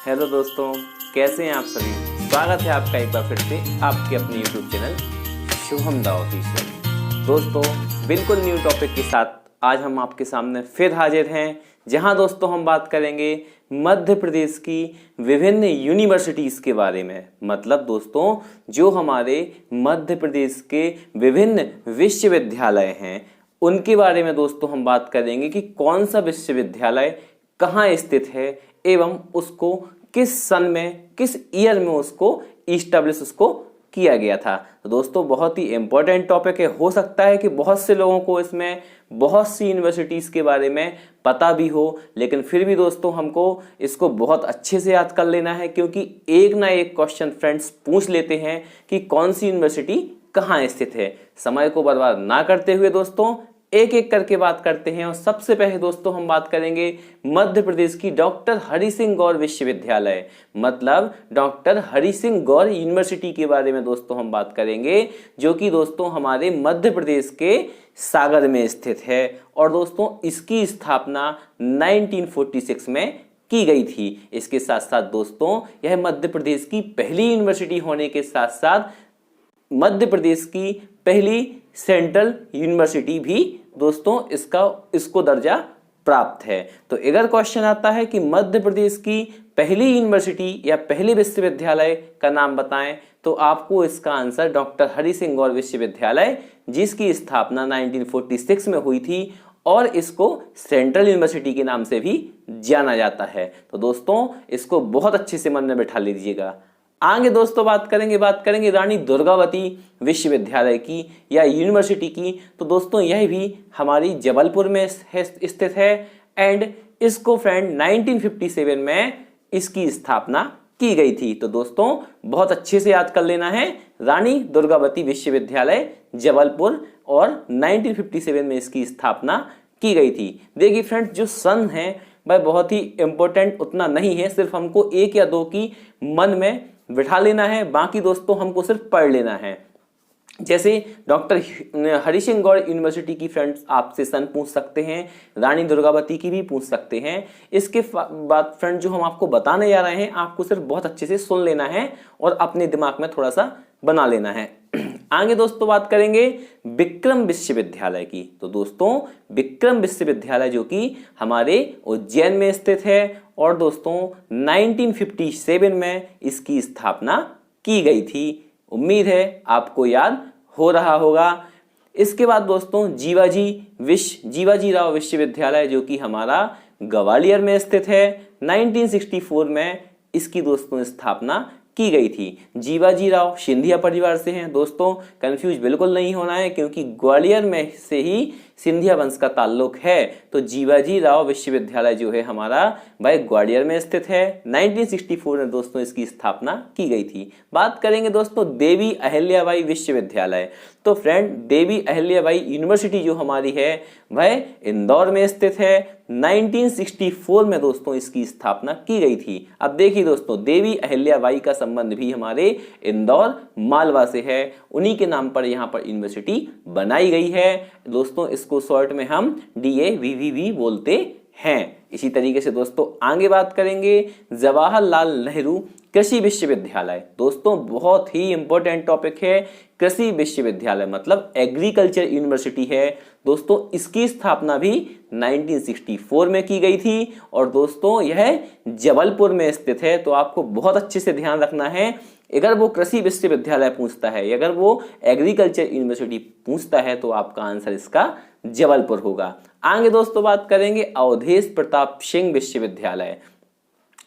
Hello दोस्तों, कैसे हैं आप सभी। स्वागत है आपका एक बार फिर से आपके अपने YouTube चैनल शुभम दा ऑफिशियल। दोस्तों, बिल्कुल न्यू टॉपिक के साथ आज हम आपके सामने फिर हाजिर हैं, जहां दोस्तों हम बात करेंगे मध्य प्रदेश की विभिन्न यूनिवर्सिटीज़ के बारे में। मतलब दोस्तों, जो हमारे मध्य प्रदेश के विभिन्न विश्वविद्यालय हैं उनके बारे में दोस्तों हम बात करेंगे कि कौन सा विश्वविद्यालय कहाँ स्थित है एवं उसको किस सन में, किस ईयर में उसको इस्टेब्लिश उसको किया गया था। तो दोस्तों, बहुत ही इंपॉर्टेंट टॉपिक है। हो सकता है कि बहुत से लोगों को इसमें बहुत सी यूनिवर्सिटीज़ के बारे में पता भी हो, लेकिन फिर भी दोस्तों हमको इसको बहुत अच्छे से याद कर लेना है, क्योंकि एक ना एक क्वेश्चन फ्रेंड्स पूछ लेते हैं कि कौन सी यूनिवर्सिटी कहाँ स्थित है। समय को बर्बाद ना करते हुए दोस्तों एक एक करके बात करते हैं। और सबसे पहले दोस्तों हम बात करेंगे मध्य प्रदेश की डॉक्टर हरि सिंह गौर विश्वविद्यालय, मतलब डॉक्टर हरि सिंह गौर यूनिवर्सिटी के बारे में दोस्तों हम बात करेंगे, जो कि दोस्तों हमारे मध्य प्रदेश के सागर में स्थित है। और दोस्तों इसकी स्थापना 1946 में की गई थी। इसके साथ साथ दोस्तों यह मध्य प्रदेश की पहली यूनिवर्सिटी होने के साथ साथ मध्य प्रदेश की पहली सेंट्रल यूनिवर्सिटी भी दोस्तों इसको दर्जा प्राप्त है। तो अगर क्वेश्चन आता है कि मध्य प्रदेश की पहली यूनिवर्सिटी या पहले विश्वविद्यालय का नाम बताएं, तो आपको इसका आंसर डॉक्टर हरि सिंह गौर विश्वविद्यालय, जिसकी स्थापना 1946 में हुई थी और इसको सेंट्रल यूनिवर्सिटी के नाम से भी जाना जाता है। तो दोस्तों इसको बहुत अच्छे से मन में बैठा लीजिएगा। आगे दोस्तों बात करेंगे रानी दुर्गावती विश्वविद्यालय की या यूनिवर्सिटी की। तो दोस्तों यह भी हमारी जबलपुर में स्थित है एंड इसको फ्रेंड 1957 में इसकी स्थापना की गई थी। तो दोस्तों बहुत अच्छे से याद कर लेना है, रानी दुर्गावती विश्वविद्यालय जबलपुर और 1957 में इसकी स्थापना की गई थी। देखिए फ्रेंड्स, जो सन है वह बहुत ही इंपॉर्टेंट उतना नहीं है, सिर्फ हमको एक या दो की मन में बिठा लेना है, बाकी दोस्तों हमको सिर्फ पढ़ लेना है। जैसे डॉक्टर हरि सिंह गौर यूनिवर्सिटी की फ्रेंड्स आपसे सन पूछ सकते हैं, रानी दुर्गावती की भी पूछ सकते हैं। इसके बाद फ्रेंड जो हम आपको बताने जा रहे हैं, आपको सिर्फ बहुत अच्छे से सुन लेना है और अपने दिमाग में थोड़ा सा बना लेना है। आगे दोस्तों बात करेंगे विक्रम विश्वविद्यालय की। तो दोस्तों विक्रम विश्वविद्यालय जो कि हमारे उज्जैन में स्थित है और दोस्तों 1957 में इसकी स्थापना की गई थी। उम्मीद है आपको याद हो रहा होगा। इसके बाद दोस्तों जीवाजी राव विश्वविद्यालय जो कि हमारा ग्वालियर में स्थित है, 1964 में इसकी दोस्तों स्थापना की गई थी। जीवाजी राव सिंधिया परिवार से हैं दोस्तों, कंफ्यूज बिल्कुल नहीं होना है, क्योंकि ग्वालियर में से ही सिंधिया वंश का ताल्लुक है। तो जीवाजी राव विश्वविद्यालय जो है हमारा वह ग्वालियर में स्थित है। 1964 में दोस्तों इसकी स्थापना की गई थी। बात करेंगे दोस्तों देवी अहिल्याबाई विश्वविद्यालय। तो फ्रेंड देवी अहिल्याबाई यूनिवर्सिटी जो हमारी है वह इंदौर में स्थित है। 1964 में दोस्तों इसकी स्थापना की गई थी। अब देखिए दोस्तों, देवी अहिल्याबाई का संबंध भी हमारे इंदौर मालवा से है, उन्हीं के नाम पर यहाँ पर यूनिवर्सिटी बनाई गई है। दोस्तों इसको शॉर्ट में हम DAVVV बोलते हैं। इसी तरीके से दोस्तों आगे बात करेंगे जवाहरलाल नेहरू कृषि विश्वविद्यालय। दोस्तों बहुत ही इंपॉर्टेंट टॉपिक है, कृषि विश्वविद्यालय मतलब एग्रीकल्चर यूनिवर्सिटी है। दोस्तों इसकी स्थापना भी 1964 में की गई थी और दोस्तों यह जबलपुर में स्थित है। तो आपको बहुत अच्छे से ध्यान रखना है, अगर वो कृषि विश्वविद्यालय पूछता है, अगर वो एग्रीकल्चर यूनिवर्सिटी पूछता है, तो आपका आंसर इसका जबलपुर होगा। आगे दोस्तों बात करेंगे अवधेश प्रताप सिंह विश्वविद्यालय।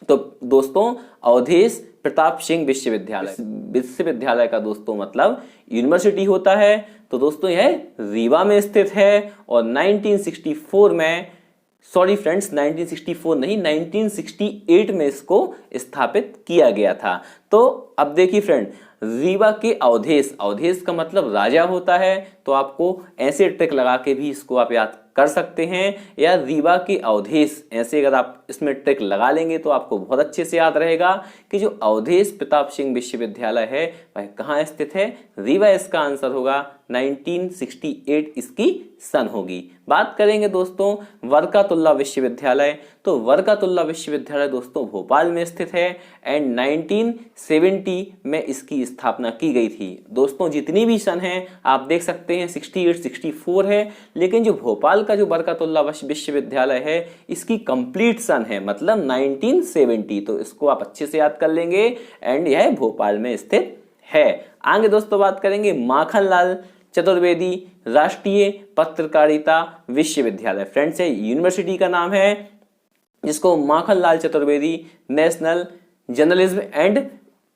तो दोस्तों अवधेश प्रताप सिंह विश्वविद्यालय का दोस्तों मतलब यूनिवर्सिटी होता है। तो दोस्तों यह रीवा में स्थित है और 1964 में, सॉरी फ्रेंड्स 1964 नहीं 1968 में इसको स्थापित किया गया था। तो अब देखिए फ्रेंड, रीवा के अवधेश का मतलब राजा होता है, तो आपको ऐसे ट्रिक लगा के भी इसको आप याद कर सकते हैं, या रीवा के अवधेश ऐसे अगर आप इसमें ट्रिक लगा लेंगे तो आपको बहुत अच्छे से याद रहेगा कि जो अवधेश प्रताप सिंह विश्वविद्यालय है वह कहाँ स्थित है, रीवा इसका आंसर होगा। 1968 इसकी सन होगी। बात करेंगे दोस्तों वर्कातुल्ला विश्वविद्यालय, तो वर्कातुल्ला विश्वविद्यालय दोस्तों भोपाल में स्थित है एंड 1970 में इसकी स्थापना की गई थी। दोस्तों जितनी भी सन है आप देख सकते हैं 68, 64 है, लेकिन जो भोपाल का जो वर्कातुल्ला विश्वविद्यालय है इसकी कंप्लीट सन है मतलब 1970, तो इसको आप अच्छे से याद कर लेंगे एंड यह भोपाल में स्थित है। आगे दोस्तों बात करेंगे माखनलाल चतुर्वेदी राष्ट्रीय पत्रकारिता विश्वविद्यालय। फ्रेंड्स ये यूनिवर्सिटी का नाम है जिसको Makhanlal Chaturvedi national journalism and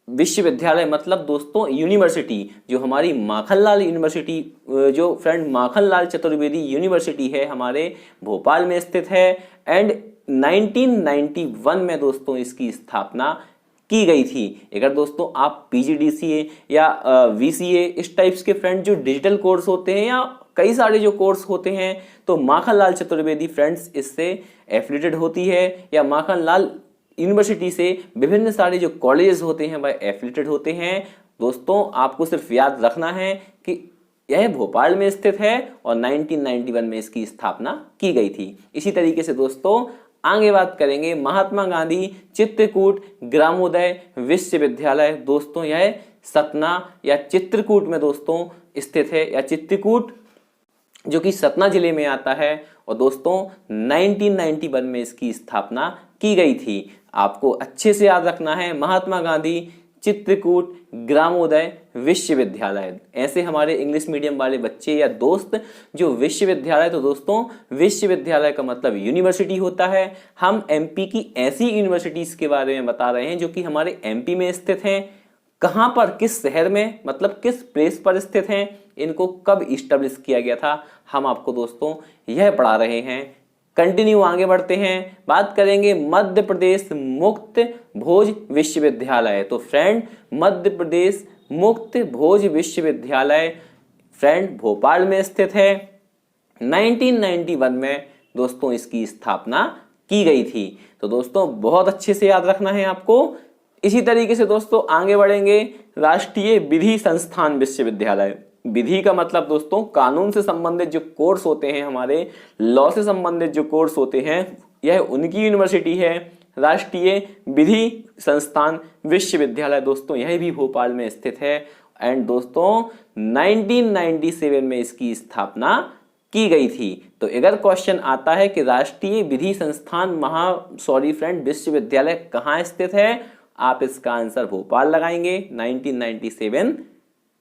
विश्वविद्यालय मतलब दोस्तों यूनिवर्सिटी जो हमारी माखनलाल यूनिवर्सिटी जो फ्रेंड माखनलाल चतुर्वेदी यूनिवर्सिटी है हमारे भोपाल में स्थित है एंड 1991 में दोस्तों इसकी स्थापना की गई थी। अगर दोस्तों आप पीजीडीसीए या वीसीए इस टाइप्स के फ्रेंड जो डिजिटल कोर्स होते हैं या कई सारे जो कोर्स होते हैं तो माखनलाल चतुर्वेदी फ्रेंड्स इससे एफिलिएटेड होती है या माखनलाल यूनिवर्सिटी से विभिन्न सारे जो कॉलेजेस होते हैं वह एफिलिएटेड होते हैं। दोस्तों आपको सिर्फ याद रखना है कि यह भोपाल में स्थित है और 1991 में इसकी स्थापना की गई थी। इसी तरीके से दोस्तों आगे बात करेंगे महात्मा गांधी चित्रकूट ग्रामोदय विश्वविद्यालय। दोस्तों यह सतना या चित्रकूट में दोस्तों स्थित है या चित्रकूट जो कि सतना जिले में आता है और दोस्तों 1991 में इसकी स्थापना की गई थी। आपको अच्छे से याद रखना है महात्मा गांधी चित्रकूट ग्रामोदय विश्वविद्यालय। ऐसे हमारे इंग्लिश मीडियम वाले बच्चे या दोस्त जो विश्वविद्यालय, तो दोस्तों विश्वविद्यालय का मतलब यूनिवर्सिटी होता है। हम एमपी की ऐसी यूनिवर्सिटीज के बारे में बता रहे हैं जो कि हमारे एमपी में स्थित हैं। कहां पर, किस शहर में, मतलब किस प्लेस पर स्थित हैं, इनको कब इस्टेब्लिश किया गया था, हम आपको दोस्तों यह पढ़ा रहे हैं। कंटिन्यू आगे बढ़ते हैं, बात करेंगे मध्य प्रदेश मुक्त भोज विश्वविद्यालय। तो फ्रेंड मध्य प्रदेश मुक्त भोज विश्वविद्यालय फ्रेंड भोपाल में स्थित है। 1991 में दोस्तों इसकी स्थापना की गई थी। तो दोस्तों बहुत अच्छे से याद रखना है आपको। इसी तरीके से दोस्तों आगे बढ़ेंगे राष्ट्रीय विधि संस्थान विश्वविद्यालय। विधि का मतलब दोस्तों कानून से संबंधित जो कोर्स होते हैं, हमारे लॉ से संबंधित जो कोर्स होते हैं, यह उनकी यूनिवर्सिटी है राष्ट्रीय विधि संस्थान विश्वविद्यालय। दोस्तों यह भी भोपाल में स्थित है एंड दोस्तों 1997 में इसकी स्थापना की गई थी। तो अगर क्वेश्चन आता है कि राष्ट्रीय विधि संस्थान विश्वविद्यालय कहाँ स्थित है, आप इसका आंसर भोपाल लगाएंगे। 1997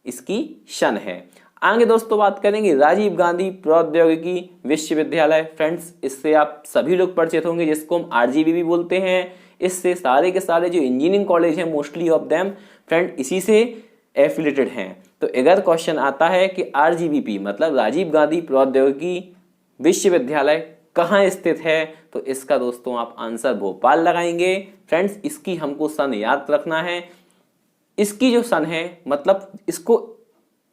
इसकी शन है। आगे दोस्तों बात करेंगे राजीव गांधी प्रौद्योगिकी विश्वविद्यालय। फ्रेंड्स इससे आप सभी लोग परिचित होंगे जिसको हम आरजीबी भी बोलते हैं। इससे सारे के सारे जो इंजीनियरिंग कॉलेज हैं मोस्टली ऑफ देम फ्रेंड इसी से एफिलिएटेड हैं। तो अगर क्वेश्चन आता है कि आरजीबीपी मतलब राजीव गांधी प्रौद्योगिकी विश्वविद्यालय कहाँ स्थित है, तो इसका दोस्तों आप आंसर भोपाल लगाएंगे। फ्रेंड्स इसकी हमको सन याद रखना है। इसकी जो सन है मतलब इसको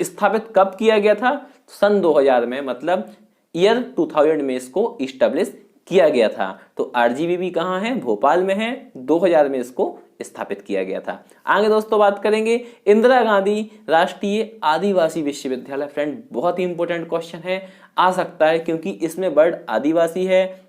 स्थापित कब किया गया था, सन 2000 में मतलब ईयर 2000 में इसको इस्टेब्लिश किया गया था। तो आरजीबीबी कहाँ है, भोपाल में है। 2000 में इसको स्थापित किया गया था। आगे दोस्तों बात करेंगे इंदिरा गांधी राष्ट्रीय आदिवासी विश्वविद्यालय। फ्रेंड बहुत ही इंपॉर्टेंट क्वेश्चन है, आ सकता है क्योंकि इसमें वर्ड आदिवासी है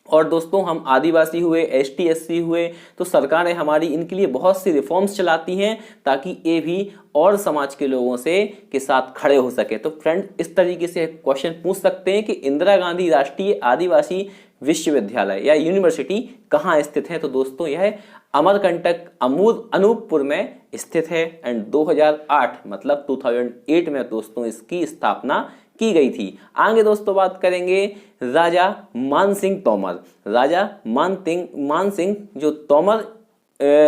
और दोस्तों हम आदिवासी हुए, एसटी एससी हुए, तो सरकारें हमारी इनके लिए बहुत सी रिफॉर्म्स चलाती हैं ताकि ये भी और समाज के लोगों से के साथ खड़े हो सके। तो फ्रेंड इस तरीके से क्वेश्चन पूछ सकते हैं कि इंदिरा गांधी राष्ट्रीय आदिवासी विश्वविद्यालय या यूनिवर्सिटी कहाँ स्थित है। तो दोस्तों यह अमरकंटक अनूपपुर में स्थित है एंड 2008 मतलब 2008 में दोस्तों इसकी स्थापना की गई थी। आगे दोस्तों बात करेंगे राजा मान सिंह तोमर। राजा मान सिंह जो तोमर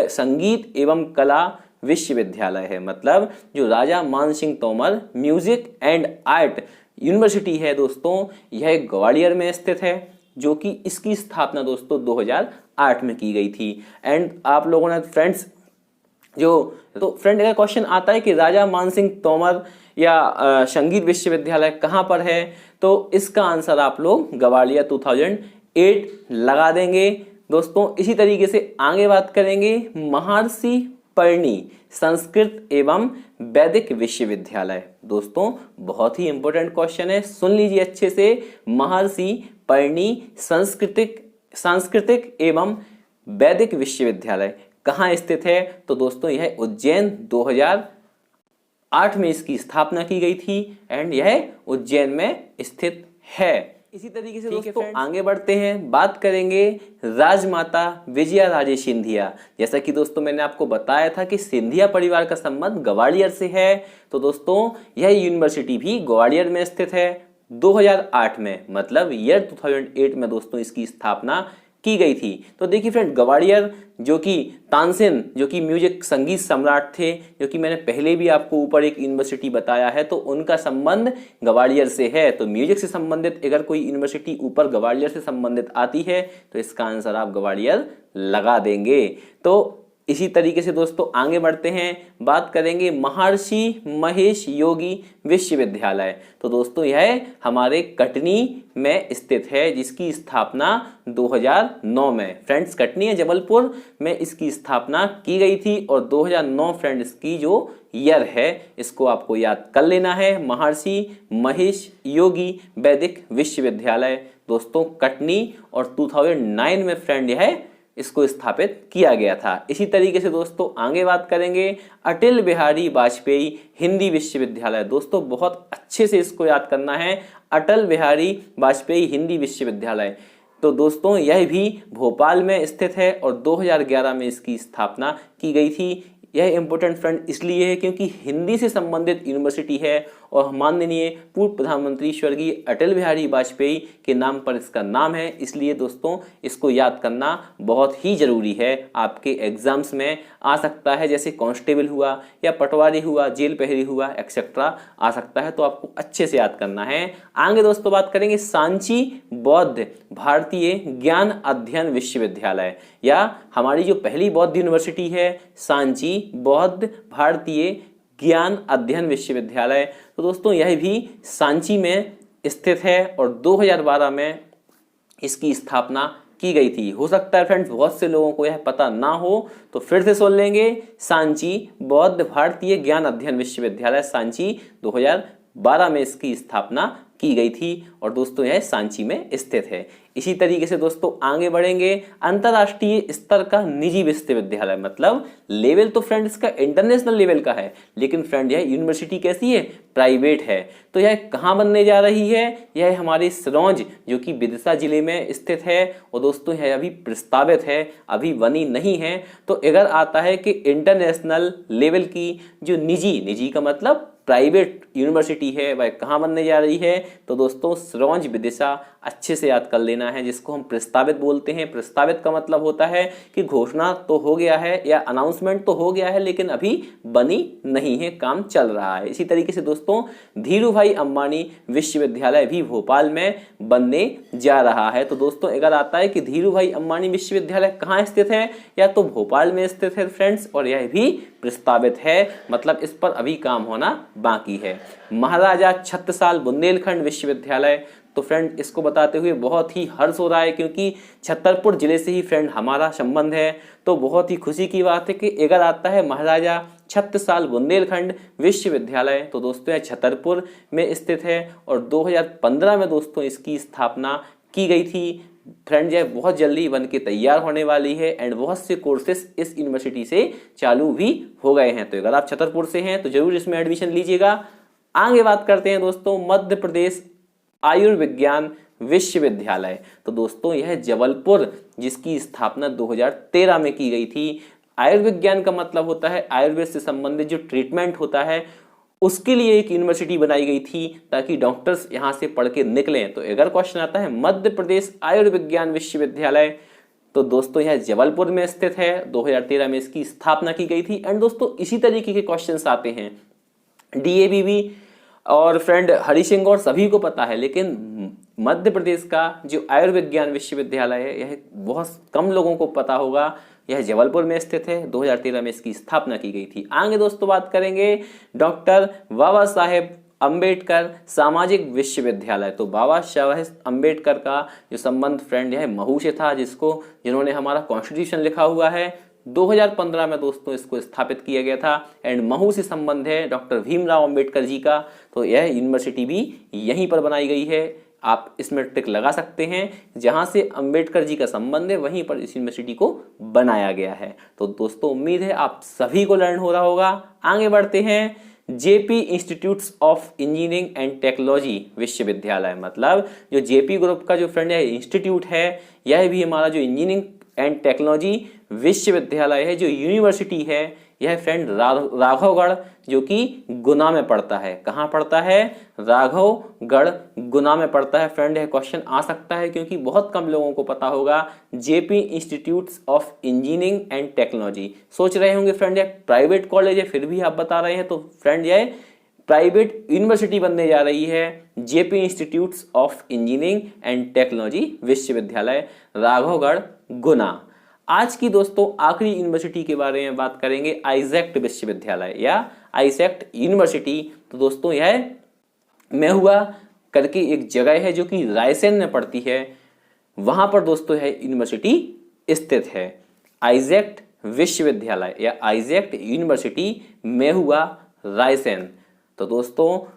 संगीत एवं कला विश्वविद्यालय है, मतलब जो राजा मान Singh Tomar music and art university है दोस्तों, यह ग्वालियर में स्थित है, जो कि इसकी स्थापना दोस्तों 2008 में की गई थी। एंड आप लोगों ने फ्रेंड्स तो फ्रेंड अगर क्वेश्चन आता है कि राजा मान सिंह तोमर या संगीत विश्वविद्यालय कहाँ पर है, तो इसका आंसर आप लोग ग्वालियर 2008 लगा देंगे दोस्तों। इसी तरीके से आगे बात करेंगे महर्षि पर्णी संस्कृत एवं वैदिक विश्वविद्यालय। दोस्तों बहुत ही इंपॉर्टेंट क्वेश्चन है, सुन लीजिए अच्छे से। महर्षि पर्णी सांस्कृतिक एवं वैदिक विश्वविद्यालय कहाँ स्थित है? तो दोस्तों यह उज्जैन 2008 में इसकी स्थापना की गई थी एंड यह उज्जैन में स्थित है। इसी तरीके से दोस्तों आगे बढ़ते हैं, बात करेंगे राजमाता विजया राजे सिंधिया। जैसा कि दोस्तों मैंने आपको बताया था कि सिंधिया परिवार का संबंध ग्वालियर से है, तो दोस्तों यह यूनिवर्सिटी भी ग्वालियर में स्थित है। 2008 में मतलब ईयर 2008 में दोस्तों इसकी स्थापना की गई थी। तो देखिए फ्रेंड, ग्वालियर जो कि तानसेन जो कि म्यूजिक संगीत सम्राट थे, जो कि मैंने पहले भी आपको ऊपर एक यूनिवर्सिटी बताया है, तो उनका संबंध ग्वालियर से है। तो म्यूजिक से संबंधित अगर कोई यूनिवर्सिटी ऊपर ग्वालियर से संबंधित आती है तो इसका आंसर आप ग्वालियर लगा देंगे। तो इसी तरीके से दोस्तों आगे बढ़ते हैं, बात करेंगे महर्षि महेश योगी विश्वविद्यालय। तो दोस्तों यह हमारे कटनी में स्थित है, जिसकी स्थापना 2009 में, फ्रेंड्स कटनी जबलपुर में इसकी स्थापना की गई थी। और 2009 फ्रेंड्स की जो ईयर है इसको आपको याद कर लेना है। महर्षि महेश योगी वैदिक विश्वविद्यालय दोस्तों कटनी, और 2009 में फ्रेंड यह इसको स्थापित किया गया था। इसी तरीके से दोस्तों आगे बात करेंगे अटल बिहारी वाजपेयी हिंदी विश्वविद्यालय। दोस्तों बहुत अच्छे से इसको याद करना है, अटल बिहारी वाजपेयी हिंदी विश्वविद्यालय। तो दोस्तों यह भी भोपाल में स्थित है और 2011 में इसकी स्थापना की गई थी। यह इंपॉर्टेंट फ्रेंड इसलिए है क्योंकि हिंदी से संबंधित यूनिवर्सिटी है और माननीय पूर्व प्रधानमंत्री स्वर्गीय अटल बिहारी वाजपेयी के नाम पर इसका नाम है, इसलिए दोस्तों इसको याद करना बहुत ही जरूरी है। आपके एग्जाम्स में आ सकता है, जैसे कांस्टेबल हुआ या पटवारी हुआ, जेल प्रहरी हुआ एक्सेट्रा आ सकता है, तो आपको अच्छे से याद करना है। आगे दोस्तों बात करेंगे सांची बौद्ध भारतीय ज्ञान अध्ययन विश्वविद्यालय, या हमारी जो पहली बौद्ध यूनिवर्सिटी है सांची बौद्ध भारतीय ज्ञान अध्ययन विश्वविद्यालय। तो दोस्तों यह भी सांची में स्थित है और 2012 में इसकी स्थापना की गई थी। हो सकता है फ्रेंड्स बहुत से लोगों को यह पता ना हो, तो फिर से सुन लेंगे, सांची बौद्ध भारतीय ज्ञान अध्ययन विश्वविद्यालय सांची 2012 में इसकी स्थापना की गई थी और दोस्तों यह सांची में स्थित है। इसी तरीके से दोस्तों आगे बढ़ेंगे, अंतरराष्ट्रीय स्तर का निजी विश्वविद्यालय, मतलब लेवल तो फ्रेंड इसका इंटरनेशनल लेवल का है, लेकिन फ्रेंड यह यूनिवर्सिटी कैसी है, प्राइवेट है। तो यह कहाँ बनने जा रही है, यह हमारे सिरौंज जो कि विदिशा जिले में स्थित है और दोस्तों यह अभी प्रस्तावित है, अभी बनी नहीं है। तो अगर आता है कि इंटरनेशनल लेवल की जो निजी का मतलब प्राइवेट यूनिवर्सिटी है, वह कहाँ बनने जा रही है, तो दोस्तों सिरौंज विदिशा अच्छे से याद कर लेना है, जिसको हम प्रस्तावित बोलते हैं। प्रस्तावित का मतलब होता है कि घोषणा तो हो गया है या अनाउंसमेंट तो हो गया है, लेकिन अभी बनी नहीं है, काम चल रहा है। इसी तरीके से दोस्तों धीरूभाई अंबानी विश्वविद्यालय भी भोपाल में बनने जा रहा है। तो दोस्तों अगर आता है कि धीरूभाई अंबानी विश्वविद्यालय कहाँ स्थित है, या तो भोपाल में स्थित है फ्रेंड्स, और यह भी प्रस्तावित है, मतलब इस पर अभी काम होना बाकी है। महाराजा छत्रसाल बुंदेलखंड विश्वविद्यालय, तो फ्रेंड इसको बताते हुए बहुत ही हर्ष हो रहा है क्योंकि छतरपुर जिले से ही फ्रेंड हमारा संबंध है। तो बहुत ही खुशी की बात है कि अगर आता है महाराजा छत्रसाल बुंदेलखंड विश्वविद्यालय, तो दोस्तों यह छतरपुर में स्थित है और 2015 में दोस्तों इसकी स्थापना की गई थी। फ्रेंड यह बहुत जल्दी बन के तैयार होने वाली है एंड बहुत से कोर्सेस इस यूनिवर्सिटी से चालू भी हो गए हैं। तो अगर आप छतरपुर से हैं तो जरूर इसमें एडमिशन लीजिएगा। आगे बात करते हैं दोस्तों मध्य प्रदेश आयुर्विज्ञान विश्वविद्यालय। तो दोस्तों यह जबलपुर, जिसकी स्थापना 2013 में की गई थी। आयुर्विज्ञान का मतलब होता है आयुर्वेद से संबंधित जो ट्रीटमेंट होता है उसके लिए एक यूनिवर्सिटी बनाई गई थी ताकि डॉक्टर्स यहाँ से पढ़ के निकलें। तो अगर क्वेश्चन आता है मध्य प्रदेश आयुर्विज्ञान विश्वविद्यालय, तो दोस्तों यह जबलपुर में स्थित है। 2013 में इसकी स्थापना की गई थी। एंड दोस्तों इसी तरीके के क्वेश्चंस आते हैं DAVV और फ्रेंड हरि सिंह और सभी को पता है, लेकिन मध्य प्रदेश का जो आयुर्विज्ञान विश्वविद्यालय है यह बहुत कम लोगों को पता होगा। यह जबलपुर में स्थित है, 2013 में इसकी स्थापना की गई थी। आगे दोस्तों बात करेंगे डॉक्टर बाबा साहेब अंबेडकर सामाजिक विश्वविद्यालय। तो बाबा साहेब अंबेडकर का जो संबंध फ्रेंड यह महू से था, जिन्होंने हमारा कॉन्स्टिट्यूशन लिखा हुआ है। 2015 में दोस्तों इसको स्थापित किया गया था। एंड महू से संबंध है डॉक्टर भीमराव अंबेडकर जी का, तो यह यूनिवर्सिटी भी यहीं पर बनाई गई है। आप इसमें टिक लगा सकते हैं, जहां से अंबेडकर जी का संबंध है वहीं पर इस यूनिवर्सिटी को बनाया गया है। तो दोस्तों उम्मीद है आप सभी को लर्न हो रहा होगा। आगे बढ़ते हैं। JP institutes of engineering and technology विश्वविद्यालय, मतलब जो जेपी ग्रुप का जो फ्रेंड है इंस्टीट्यूट है, यह भी हमारा जो इंजीनियरिंग एंड टेक्नोलॉजी विश्वविद्यालय है, जो यूनिवर्सिटी है, यह फ्रेंड राघवगढ़ जो कि गुना में पड़ता है। कहाँ पड़ता है? राघवगढ़ गुना में पड़ता है। फ्रेंड यह क्वेश्चन आ सकता है क्योंकि बहुत कम लोगों को पता होगा JP institutes of engineering and technology. सोच रहे होंगे फ्रेंड यह प्राइवेट कॉलेज है, फिर भी आप बता रहे हैं, तो फ्रेंड यह प्राइवेट यूनिवर्सिटी बनने जा रही है। JP institutes of engineering and technology विश्वविद्यालय राघवगढ़ गुना। आज की दोस्तों आखिरी यूनिवर्सिटी के बारे में बात करेंगे, आइजैक्ट विश्वविद्यालय या आइजैक्ट यूनिवर्सिटी। तो दोस्तों यह मेहुआ करके एक जगह है जो कि रायसेन में पड़ती है, वहां पर दोस्तों यह यूनिवर्सिटी स्थित है। आइजैक्ट विश्वविद्यालय या आइजैक्ट यूनिवर्सिटी मेहुआ रायसेन। तो दोस्तों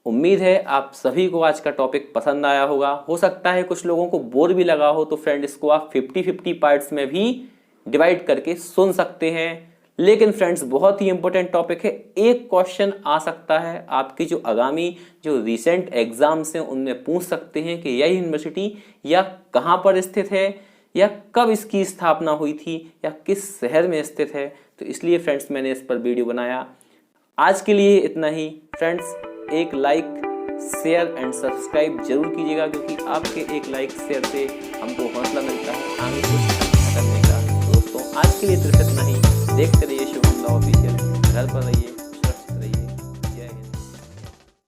उम्मीद है आप सभी को आज का टॉपिक पसंद आया होगा। हो सकता है कुछ लोगों को बोर भी लगा हो, तो फ्रेंड इसको आप 50-50 पार्ट्स में भी डिवाइड करके सुन सकते हैं। लेकिन फ्रेंड्स बहुत ही इंपॉर्टेंट टॉपिक है। एक क्वेश्चन आ सकता है आपकी जो आगामी जो रिसेंट एग्जाम्स हैं उनमें पूछ सकते हैं कि यह यूनिवर्सिटी या कहाँ पर स्थित है, या कब इसकी स्थापना हुई थी, या किस शहर में स्थित है। तो इसलिए फ्रेंड्स मैंने इस पर वीडियो बनाया। आज के लिए इतना ही फ्रेंड्स। एक लाइक, शेयर एंड सब्सक्राइब जरूर कीजिएगा, क्योंकि आपके एक लाइक शेयर से हमको हौसला मिलता है आगे कुछ अच्छा करने का। दोस्तों आज के लिए सिर्फ इतना ही। देखते रहिए शुभम दा ऑफिशियल। घर पर रहिए।